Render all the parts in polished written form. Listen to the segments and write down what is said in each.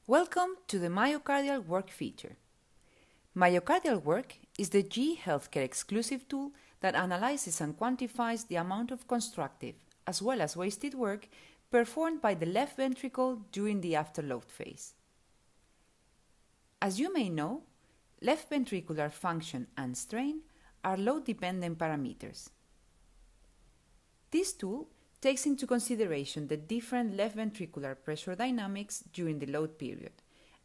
Welcome to the Myocardial Work feature. Myocardial Work is the GE Healthcare exclusive tool that analyzes and quantifies the amount of constructive as well as wasted work performed by the left ventricle during the afterload phase. As you may know, left ventricular function and strain are load-dependent parameters. This tool takes into consideration the different left ventricular pressure dynamics during the load period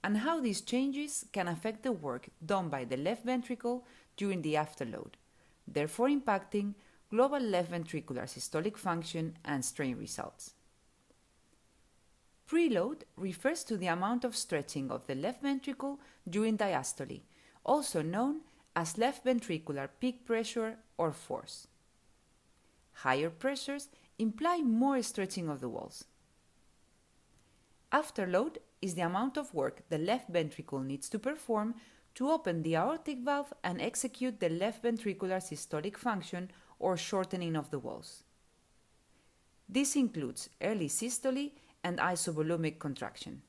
and how these changes can affect the work done by the left ventricle during the afterload, therefore impacting global left ventricular systolic function and strain results. Preload refers to the amount of stretching of the left ventricle during diastole, also known as left ventricular peak pressure or force. Higher pressures imply more stretching of the walls. Afterload is the amount of work the left ventricle needs to perform to open the aortic valve and execute the left ventricular systolic function or shortening of the walls. This includes early systole and isovolumic contraction.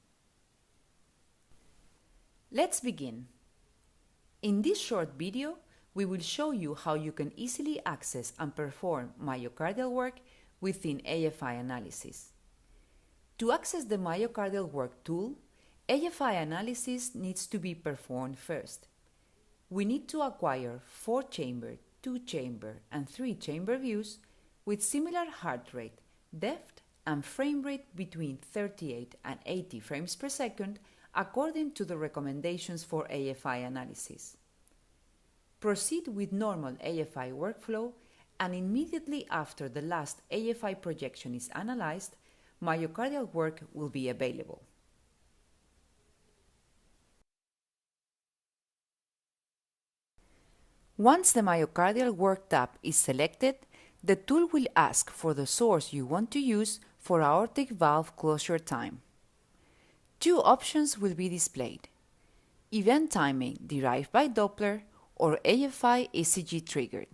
Let's begin. In this short video, we will show you how you can easily access and perform myocardial work within AFI analysis. To access the myocardial work tool, AFI analysis needs to be performed first. We need to acquire 4-chamber, 2-chamber, and 3-chamber views with similar heart rate, depth, and frame rate between 38 and 80 frames per second according to the recommendations for AFI analysis. Proceed with normal AFI workflow, and immediately after the last AFI projection is analyzed, myocardial work will be available. Once the myocardial work tab is selected, the tool will ask for the source you want to use for aortic valve closure time. Two options will be displayed: event timing derived by Doppler or AFI ECG triggered.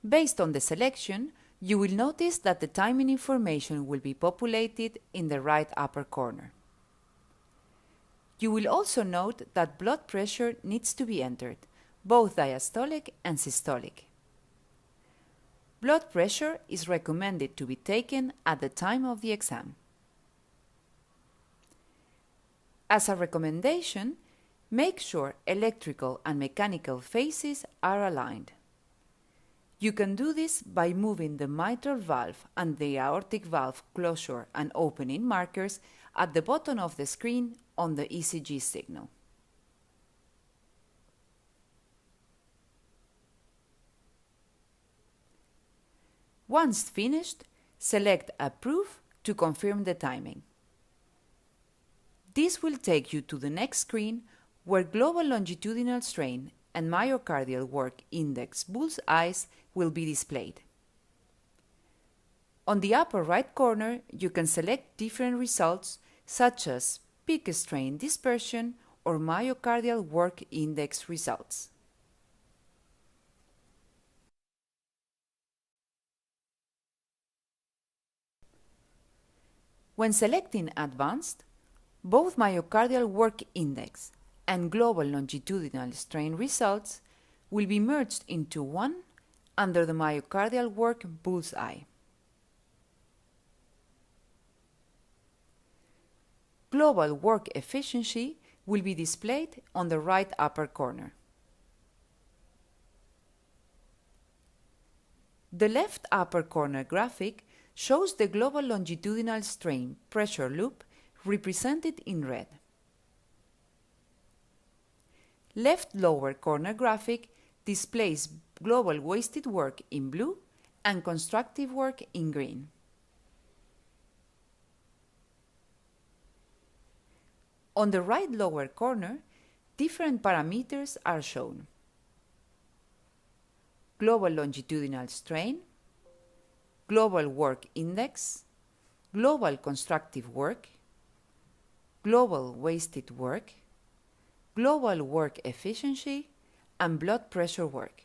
Based on the selection, you will notice that the timing information will be populated in the right upper corner. You will also note that blood pressure needs to be entered, both diastolic and systolic. Blood pressure is recommended to be taken at the time of the exam. As a recommendation, make sure electrical and mechanical phases are aligned. You can do this by moving the mitral valve and the aortic valve closure and opening markers at the bottom of the screen on the ECG signal. Once finished, select Approve to confirm the timing. This will take you to the next screen where global longitudinal strain and myocardial work index bullseyes will be displayed. On the upper right corner, you can select different results such as peak strain dispersion or myocardial work index results. When selecting Advanced, both myocardial work index and global longitudinal strain results will be merged into one under the myocardial work bullseye. Global work efficiency will be displayed on the right upper corner. The left upper corner graphic shows the global longitudinal strain pressure loop represented in red. Left lower corner graphic displays global wasted work in blue and constructive work in green. On the right lower corner, different parameters are shown: global longitudinal strain, global work index, global constructive work, global wasted work, global work efficiency, and blood pressure work.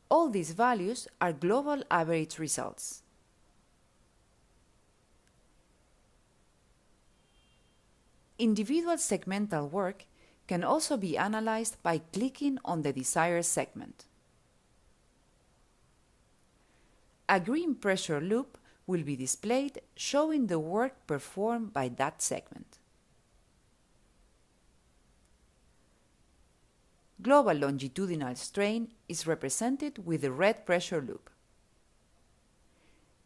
All these values are global average results. Individual segmental work can also be analyzed by clicking on the desired segment. A green pressure loop will be displayed showing the work performed by that segment. Global longitudinal strain is represented with the red pressure loop.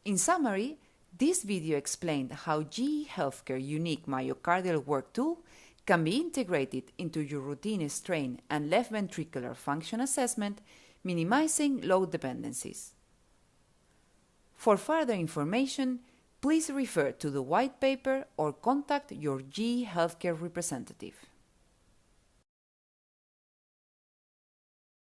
In summary, this video explained how GE Healthcare unique myocardial work tool can be integrated into your routine strain and left ventricular function assessment, minimizing load dependencies. For further information, please refer to the white paper or contact your GE Healthcare representative.